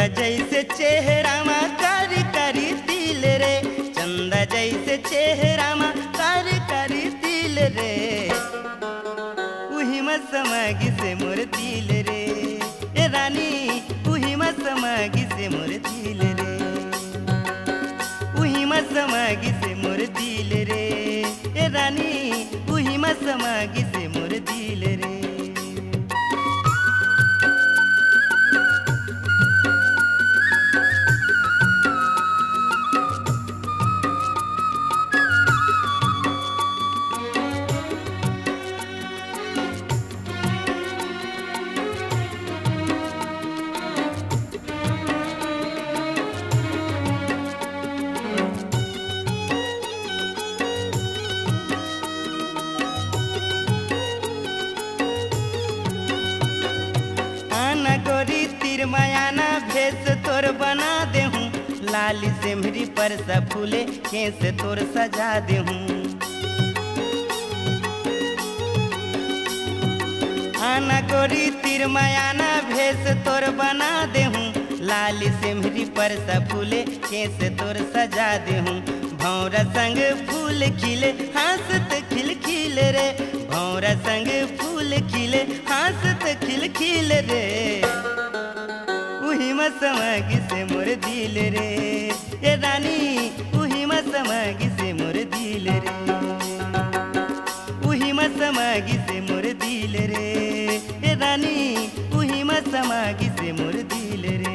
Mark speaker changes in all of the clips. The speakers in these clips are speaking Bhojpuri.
Speaker 1: चंदा जैसे चेहरा मा कारी कारी तिल रे, चंदा जैसे चेहरा मा कारी कारी तिल रे, उही मा समागी से मोर दिल रे, ए रानी उही मा समागी से मोर दिल रे, उही मा समागी से मोर दिल रे, ए रानी उही मा समागी से मोर दिल रे। गोरी तीर मायाना भेस तोर बना दे हूँ, लाली सेमरी पर सा फूले केस तोर सजा दे हूँ। आना गोरी तीर मायाना भेस तोर बना दे हूँ, लाली सेमरी पर सा फूले केस तोर सजा दे हूँ। भौरा संग फूल खिले हंसत खिल खिल रे, भौरा संग फूल खिले हंसत खिल खिल रे, उही मा समागी से मोर दिल रे, ए रानी उही मा समागी से मोर दिल रे, उही मा समागी से मोर दिल रे, ए रानी उही मा समागी से मोर दिल रे।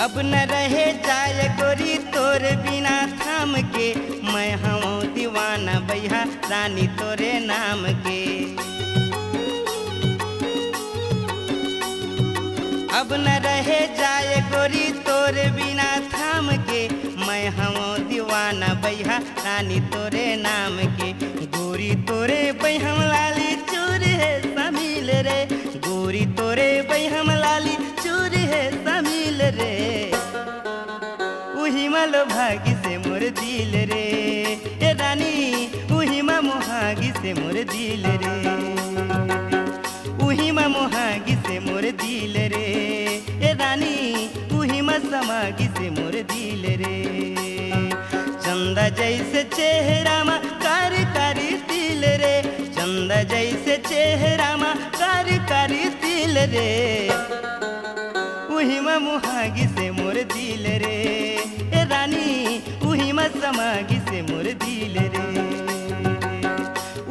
Speaker 1: अब न रहे जाए गोरी तोर बिना थाम के, मैं हूँ दीवाना बैहा रानी तोरे नाम के। अब न रहे जाए गोरी तोर बिना थाम के, मैं हूँ दीवाना बैहा रानी तोरे नाम के। गोरी तोरे बैहम लाली चूर है शामिल रे, गोरी तोरे बैहम लाली चूर है शामिल रे, उही मा लो भागी से मोर दिल रे, ए रानी उही मा मोहागी से मोर दिल रे, उही मा मोहागी से मोर दिल रे, ए रानी उही मा समागी से मोर दिल रे। चंदा जैसे चेहरा मा कारी कारी तिल रे, चंदा जैसे चेहरा मा कारी कारी तिल रे, उही मा मोहागी से मोर दिल रे, ए रानी उही मा समागी से मोर दिल रे,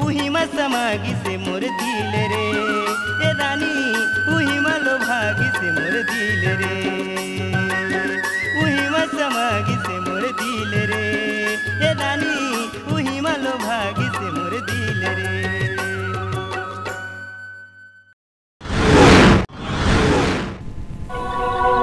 Speaker 1: उही मा समागी से मोर दिल रे, ए रानी उही मा लो भागी से मोर दिल रे, उही मा समागी से मोर दिल रे।